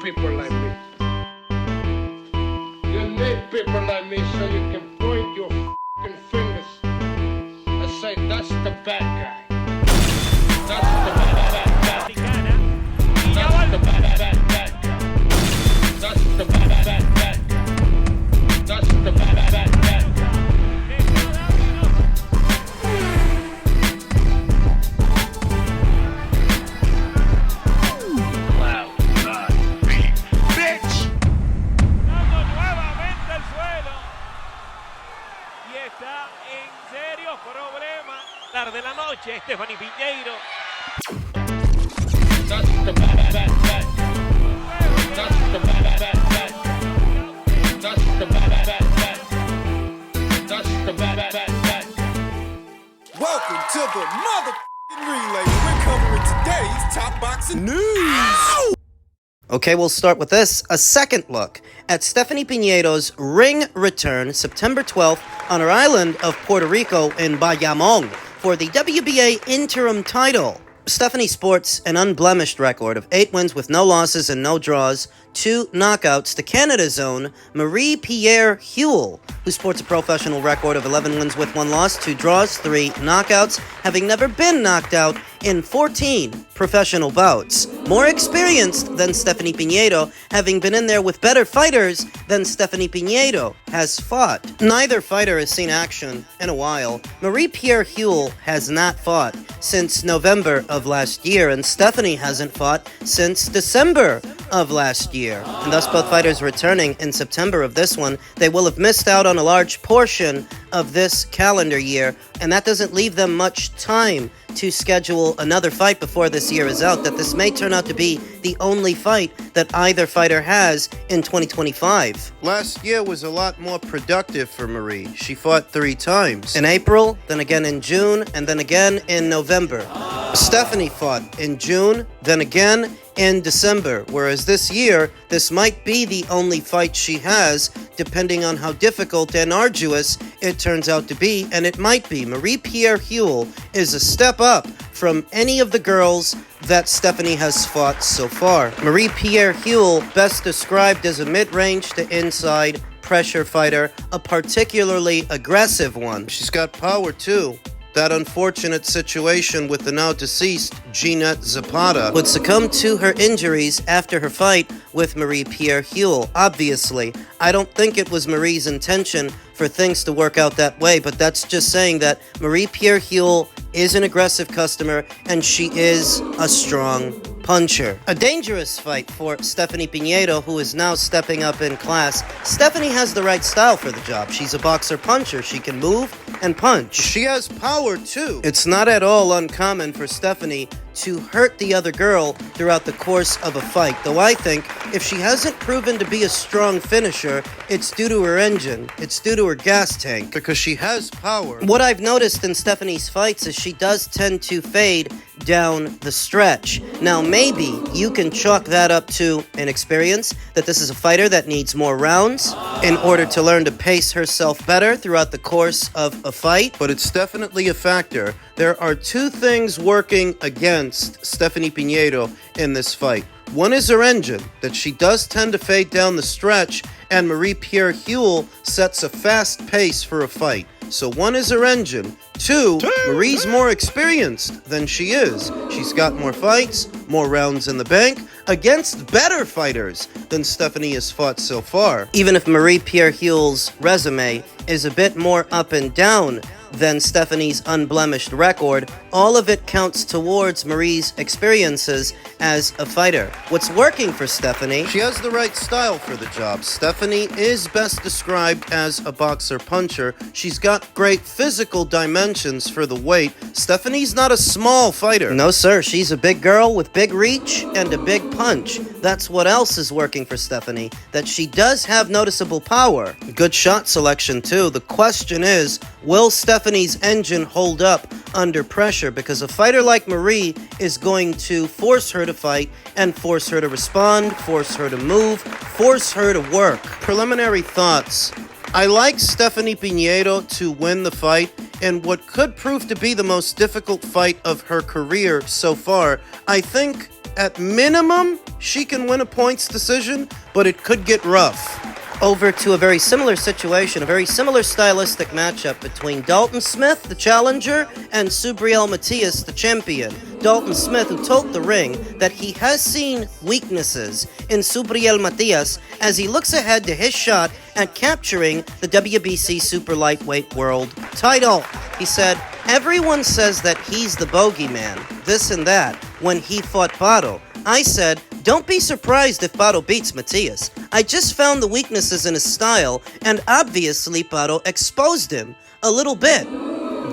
people like me. You need people like me so you can point your f***ing fingers and say, that's the bad guy. That's the bad guy. That's the bad guy. That's the bad guy. That's the bad guy. De la noche, Stephanie Piñeiro. Welcome to the motherfucking relay. We're covering today's top boxing news. Okay, we'll start with this. A second look at Stephanie Piñeiro's ring return September 12th on her island of Puerto Rico in Bayamón for the WBA interim title. Stephanie sports an unblemished record of 8 wins with no losses and no draws, 2 knockouts to Canada's own Marie-Pierre Hule, who sports a professional record of 11 wins with 1 loss, 2 draws, 3 knockouts, having never been knocked out in 14 professional bouts. More experienced than Stephanie Piñeiro, having been in there with better fighters than Stephanie Piñeiro has fought. Neither fighter has seen action in a while. Marie-Pierre Hule has not fought since November of last year, and Stephanie hasn't fought since December of last year. And thus both fighters returning in September of this one. They will have missed out on a large portion of this calendar year, and that doesn't leave them much time to schedule another fight before this year is out, that this may turn out to be the only fight that either fighter has in 2025. Last year was a lot more productive for Marie. She fought 3 times. In April, then again in June, and then again in November. Stephanie fought in June, then again in December, whereas this year, this might be the only fight she has, depending on how difficult and arduous it turns out to be, and it might be. Marie-Pierre Hule is a step up from any of the girls that Stephanie has fought so far. Marie-Pierre Hule, best described as a mid-range to inside pressure fighter, a particularly aggressive one. She's got power too. That unfortunate situation with the now deceased Jeanette Zapata would succumb to her injuries after her fight with Marie-Pierre Hule. Obviously, I don't think it was Marie's intention for things to work out that way, but that's just saying that Marie-Pierre Hule is an aggressive customer and she is a strong puncher. A dangerous fight for Stephanie Piñeiro, who is now stepping up in class. Stephanie has the right style for the job. She's a boxer-puncher. She can move and punch. She has power, too. It's not at all uncommon for Stephanie to hurt the other girl throughout the course of a fight, though I think if she hasn't proven to be a strong finisher, it's due to her engine. It's due to her gas tank, because she has power. What I've noticed in Stephanie's fights is she does tend to fade down the stretch. Now, maybe you can chalk that up to inexperience, that this is a fighter that needs more rounds in order to learn to pace herself better throughout the course of a fight, but it's definitely a factor. There are 2 things working against Stephanie Piñeiro in this fight. One is her engine, that she does tend to fade down the stretch, and Marie-Pierre Hule sets a fast pace for a fight. So 1 is her engine. 2, Marie's more experienced than she is. She's got more fights, more rounds in the bank, against better fighters than Stephanie has fought so far. Even if Marie-Pierre Hule's resume is a bit more up and down than Stephanie's unblemished record, all of it counts towards Marie's experiences as a fighter. What's working for Stephanie? She has the right style for the job. Stephanie is best described as a boxer-puncher. She's got great physical dimensions for the weight. Stephanie's not a small fighter. No, sir. She's a big girl with big reach and a big punch. That's what else is working for Stephanie, that she does have noticeable power. Good shot selection, too. The question is, will Stephanie's engine hold up under pressure? Because a fighter like Marie is going to force her to fight and force her to respond, force her to move, force her to work. Preliminary thoughts. I like Stephanie Piñeiro to win the fight in what could prove to be the most difficult fight of her career so far. I think at minimum, she can win a points decision, but it could get rough. Over to a very similar situation, a very similar stylistic matchup between Dalton Smith, the challenger, and Subriel Matias, the champion. Dalton Smith, who told The Ring that he has seen weaknesses in Subriel Matias as he looks ahead to his shot at capturing the WBC Super Lightweight World title. He said, everyone says that he's the bogeyman, this and that, when he fought Pato. I said, don't be surprised if Pato beats Matias. I just found the weaknesses in his style, and obviously Pato exposed him a little bit.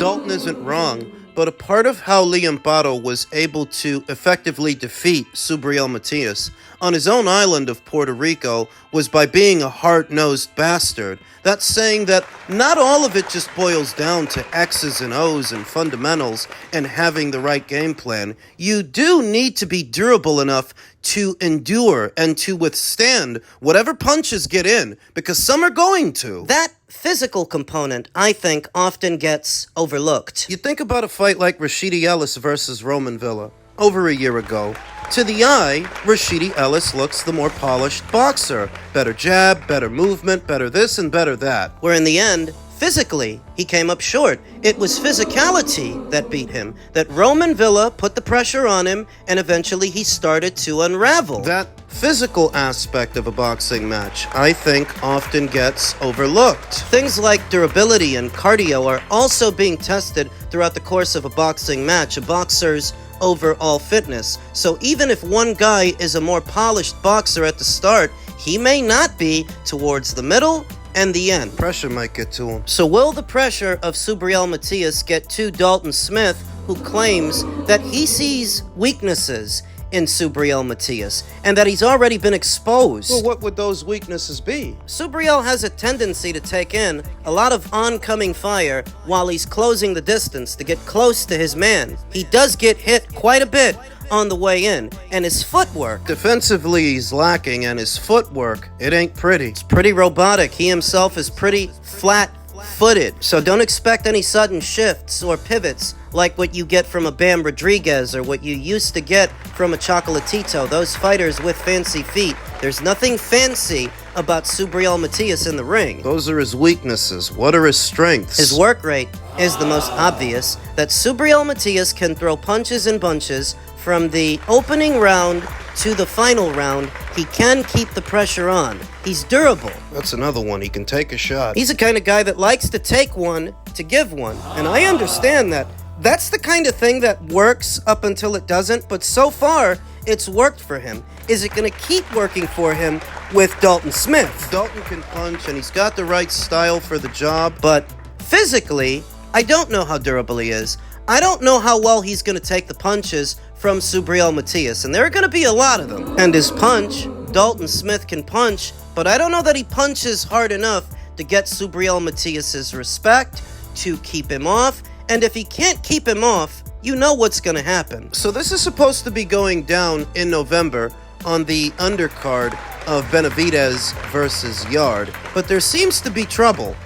Dalton isn't wrong, but a part of how Liam Pato was able to effectively defeat Subriel Matias on his own island of Puerto Rico was by being a hard-nosed bastard. That's saying that not all of it just boils down to X's and O's and fundamentals and having the right game plan. You do need to be durable enough to endure and to withstand whatever punches get in, because some are going to. That physical component, I think, often gets overlooked. You think about a fight like Rashidi Ellis versus Roman Villa over a year ago. To the eye, Rashidi Ellis looks the more polished boxer. Better jab, better movement, better this and better that. Where in the end, physically, he came up short. It was physicality that beat him, that Roman Villa put the pressure on him, and eventually he started to unravel. That physical aspect of a boxing match, I think, often gets overlooked. Things like durability and cardio are also being tested throughout the course of a boxing match, a boxer's overall fitness. So even if one guy is a more polished boxer at the start, he may not be towards the middle and the end. Pressure might get to him. So will the pressure of Subriel Matias get to Dalton Smith, who claims that he sees weaknesses in Subriel Matias and that he's already been exposed? Well, what would those weaknesses be? Subriel has a tendency to take in a lot of oncoming fire while he's closing the distance to get close to his man. He does get hit quite a bit on the way in, and his footwork. Defensively, he's lacking, and his footwork, it ain't pretty. It's pretty robotic. He himself is pretty flat-footed, so don't expect any sudden shifts or pivots like what you get from a Bam Rodriguez or what you used to get from a Chocolatito. Those fighters with fancy feet. There's nothing fancy about Subriel Matias in the ring. Those are his weaknesses. What are his strengths? His work rate is the most obvious. That Subriel Matias can throw punches and bunches from the opening round to the final round. He can keep the pressure on. He's durable. That's another one. He can take a shot. He's the kind of guy that likes to take one to give one. And I understand that. That's the kind of thing that works up until it doesn't, but so far, it's worked for him. Is it going to keep working for him with Dalton Smith? Dalton can punch, and he's got the right style for the job, but physically, I don't know how durable he is. I don't know how well he's going to take the punches from Subriel Matias, and there are going to be a lot of them. And his punch, Dalton Smith can punch, but I don't know that he punches hard enough to get Subriel Matias' respect, to keep him off. And if he can't keep him off, you know what's going to happen. So this is supposed to be going down in November on the undercard of Benavidez versus Yard. But there seems to be trouble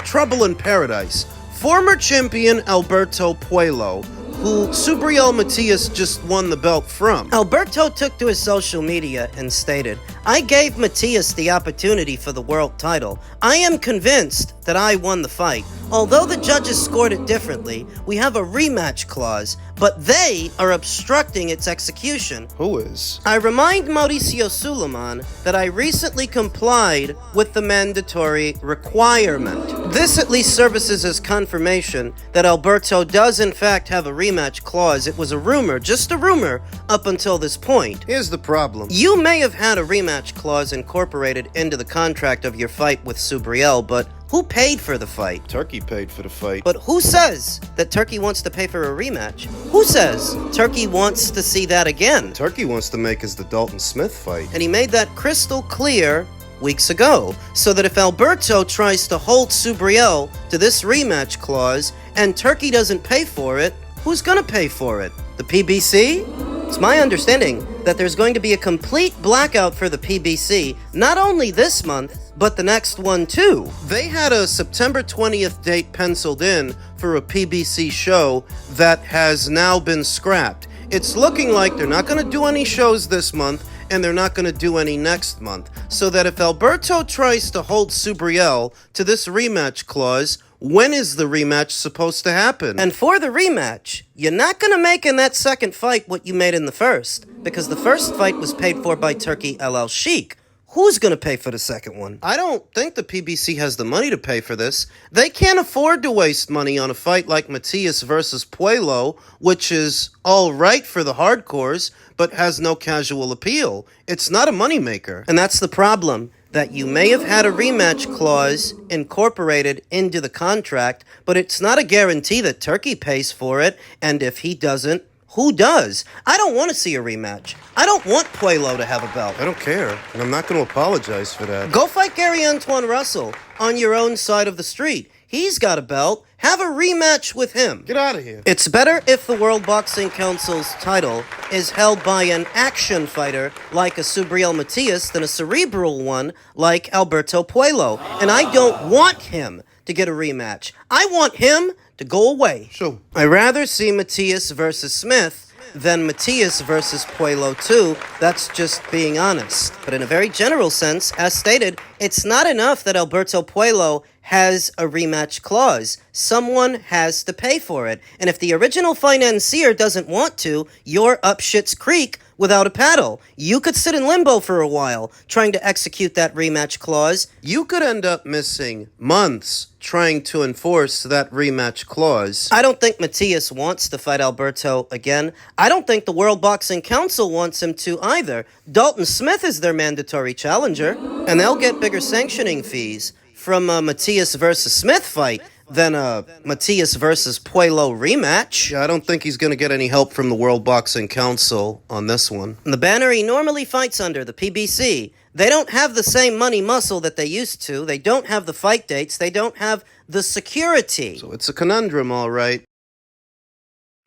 in paradise. Former champion Alberto Puello, who Subriel Matias just won the belt from. Alberto took to his social media and stated, I gave Matias the opportunity for the world title. I am convinced that I won the fight. Although the judges scored it differently, we have a rematch clause, but they are obstructing its execution. Who is? I remind Mauricio Suleiman that I recently complied with the mandatory requirement. This at least services as confirmation that Alberto does in fact have a rematch clause. It was a rumor, just a rumor, up until this point. Here's the problem. You may have had a rematch clause incorporated into the contract of your fight with Subriel, but who paid for the fight? Turkey paid for the fight. But who says that Turkey wants to pay for a rematch? Who says Turkey wants to see that again? Turkey wants to make his the Dalton Smith fight. And he made that crystal clear weeks ago, so that if Alberto tries to hold Subriel to this rematch clause and Turkey doesn't pay for it, who's gonna pay for it? The PBC? It's my understanding that there's going to be a complete blackout for the PBC, not only this month, but the next one too. They had a September 20th date penciled in for a PBC show that has now been scrapped. It's looking like they're not going to do any shows this month, and they're not going to do any next month. So that if Alberto tries to hold Subriel to this rematch clause, when is the rematch supposed to happen? And for the rematch, you're not going to make in that second fight what you made in the first, because the first fight was paid for by Turkey El Sheikh. Who's going to pay for the second one? I don't think the PBC has the money to pay for this. They can't afford to waste money on a fight like Matias versus Puello, which is all right for the hardcores, but has no casual appeal. It's not a moneymaker. And that's the problem, that you may have had a rematch clause incorporated into the contract, but it's not a guarantee that Turkey pays for it, and if he doesn't, who does? I don't want to see a rematch. I don't want Puello to have a belt. I don't care, and I'm not going to apologize for that. Go fight Gary Antoine Russell on your own side of the street. He's got a belt. Have a rematch with him. Get out of here. It's better if the World Boxing Council's title is held by an action fighter like a Subriel Matias than a cerebral one like Alberto Puello. And I don't want him to get a rematch. I want him to go away. Sure. I'd rather see Matias versus Smith than Matias versus Puello too. That's just being honest. But in a very general sense, as stated, it's not enough that Alberto Puello has a rematch clause. Someone has to pay for it. And if the original financier doesn't want to, you're up shit's creek without a paddle. You could sit in limbo for a while trying to execute that rematch clause. You could end up missing months trying to enforce that rematch clause. I don't think Matias wants to fight Alberto again. I don't think the World Boxing Council wants him to either. Dalton Smith is their mandatory challenger, and they'll get bigger sanctioning fees from a Matias versus Smith fight than a Matias versus Puello rematch. Yeah, I don't think he's going to get any help from the World Boxing Council on this one. And the banner he normally fights under, the PBC, they don't have the same money muscle that they used to. They don't have the fight dates. They don't have the security. So it's a conundrum, all right.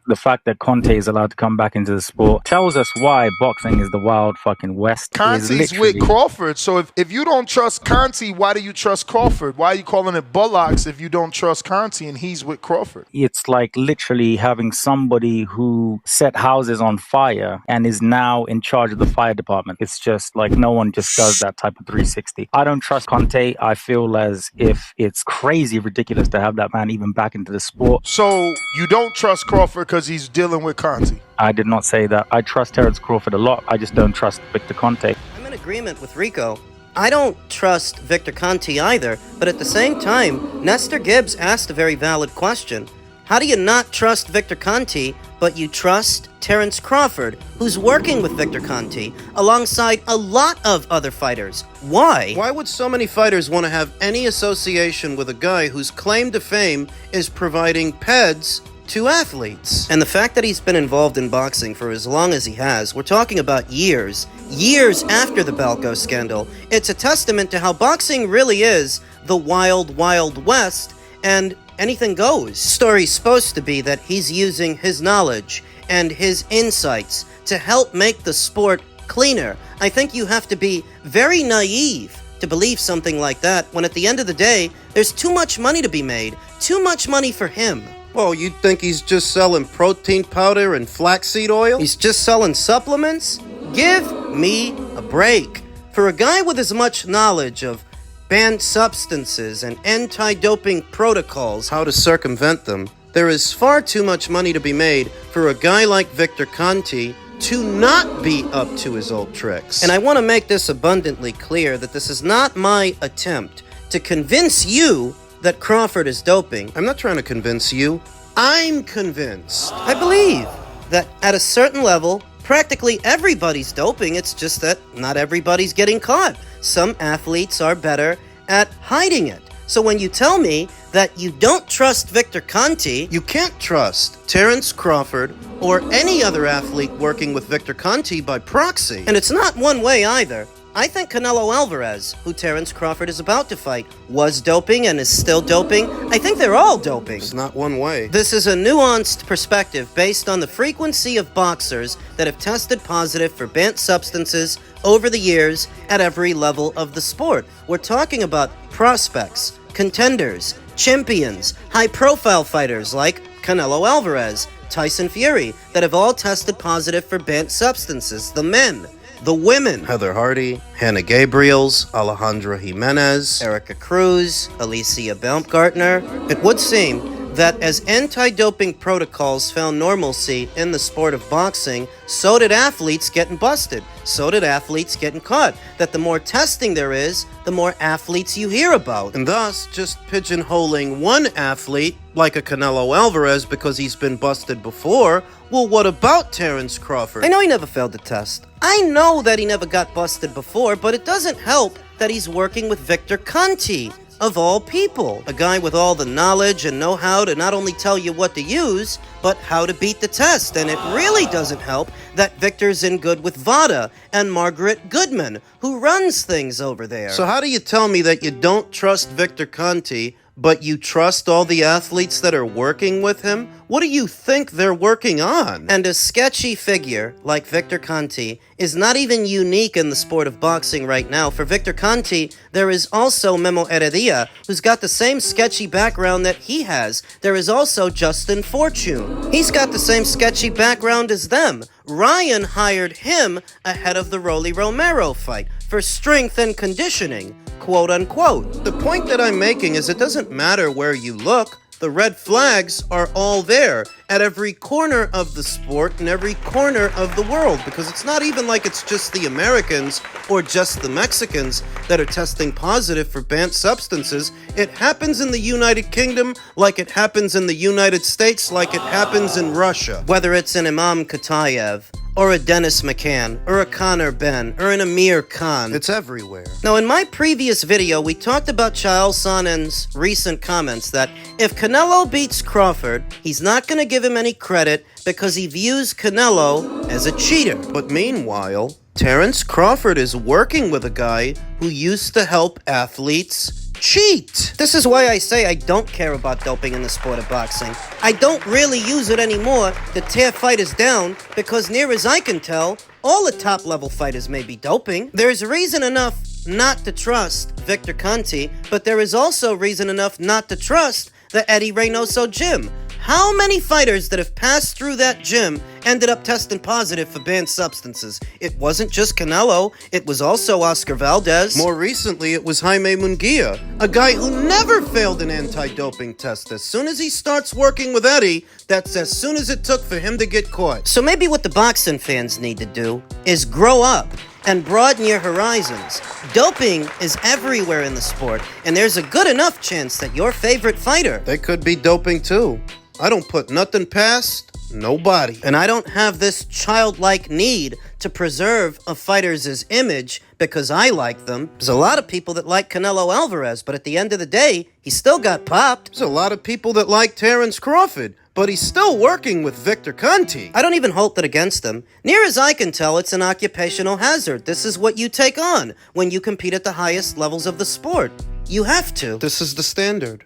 The fact that Conte is allowed to come back into the sport tells us why boxing is the wild fucking West. Conte's with Crawford, so if you don't trust Conte, why do you trust Crawford? Why are you calling it bullocks if you don't trust Conte and he's with Crawford? It's like literally having somebody who set houses on fire and is now in charge of the fire department. It's just like no one just does that type of 360. I don't trust Conte. I feel as if it's crazy ridiculous to have that man even back into the sport. So you don't trust Crawford because he's dealing with Conte? I did not say that. I trust Terence Crawford a lot. I just don't trust Victor Conte. I'm in agreement with Rico. I don't trust Victor Conte either, but at the same time, Nestor Gibbs asked a very valid question. How do you not trust Victor Conte, but you trust Terence Crawford, who's working with Victor Conte alongside a lot of other fighters? Why? Why would so many fighters want to have any association with a guy whose claim to fame is providing PEDs to athletes? And the fact that he's been involved in boxing for as long as he has, we're talking about years after the Balco scandal, it's a testament to how boxing really is the wild, wild west, and anything goes. Story's supposed to be that he's using his knowledge and his insights to help make the sport cleaner. I think you have to be very naive to believe something like that, when at the end of the day, there's too much money to be made, too much money for him. Well, you think he's just selling protein powder and flaxseed oil? He's just selling supplements? Give me a break. For a guy with as much knowledge of banned substances and anti-doping protocols, how to circumvent them, there is far too much money to be made for a guy like Victor Conte to not be up to his old tricks. And I want to make this abundantly clear that this is not my attempt to convince you that Crawford is doping. I'm not trying to convince you. I'm convinced. I believe that at a certain level, practically everybody's doping. It's just that not everybody's getting caught. Some athletes are better at hiding it. So when you tell me that you don't trust Victor Conte, you can't trust Terence Crawford or any other athlete working with Victor Conte by proxy. And it's not one way either. I think Canelo Alvarez, who Terence Crawford is about to fight, was doping and is still doping. I think they're all doping. It's not one way. This is a nuanced perspective based on the frequency of boxers that have tested positive for banned substances over the years at every level of the sport. We're talking about prospects, contenders, champions, high-profile fighters like Canelo Alvarez, Tyson Fury, that have all tested positive for banned substances, the men. The women: Heather Hardy, Hannah Gabriels, Alejandra Jimenez, Erica Cruz, Alicia Baumgartner. It would seem that as anti-doping protocols found normalcy in the sport of boxing, so did athletes getting busted. So did athletes getting caught. That the more testing there is, the more athletes you hear about. and thus just pigeonholing one athlete, like a Canelo Alvarez, because he's been busted before. Well, what about Terence Crawford? I know he never failed the test. I know that he never got busted before, but it doesn't help that he's working with Victor Conte, of all people. A guy with all the knowledge and know-how to not only tell you what to use, but how to beat the test. And it really doesn't help that Victor's in good with Vada and Margaret Goodman, who runs things over there. So how do you tell me that you don't trust Victor Conte, but you trust all the athletes that are working with him? What do you think they're working on? And a sketchy figure like Victor Conte is not even unique in the sport of boxing right now. For Victor Conte, there is also Memo Heredia, who's got the same sketchy background that he has. There is also Justin Fortune. He's got the same sketchy background as them. Ryan hired him ahead of the Rolly Romero fight for strength and conditioning, quote unquote. The point that I'm making is it doesn't matter where you look. The red flags are all there at every corner of the sport and every corner of the world, because it's not even like it's just the Americans or just the Mexicans that are testing positive for banned substances. It happens in the United Kingdom like it happens in the United States, like it happens in Russia. Whether it's an Imam Katayev, or a Dennis McCann, or a Conor Benn, or an Amir Khan. It's everywhere. Now, in my previous video, we talked about Chael Sonnen's recent comments that if Canelo beats Crawford, he's not going to give him any credit because he views Canelo as a cheater. But meanwhile, Terence Crawford is working with a guy who used to help athletes cheat. This is why I say I don't care about doping in the sport of boxing. I don't really use it anymore to tear fighters down because near as I can tell, all the top-level fighters may be doping. There's reason enough not to trust Victor Conte, but there is also reason enough not to trust the Eddie Reynoso gym. How many fighters that have passed through that gym ended up testing positive for banned substances? It wasn't just Canelo, it was also Oscar Valdez. More recently, it was Jaime Munguia, a guy who never failed an anti-doping test. As soon as he starts working with Eddie, that's as soon as it took for him to get caught. So maybe what the boxing fans need to do is grow up and broaden your horizons. Doping is everywhere in the sport, and there's a good enough chance that your favorite fighter... They could be doping too. I don't put nothing past nobody. And I don't have this childlike need to preserve a fighter's image because I like them. There's a lot of people that like Canelo Alvarez, but at the end of the day, he still got popped. There's a lot of people that like Terence Crawford, but he's still working with Victor Conte. I don't even hold that against him. Near as I can tell, it's an occupational hazard. This is what you take on when you compete at the highest levels of the sport. You have to. This is the standard.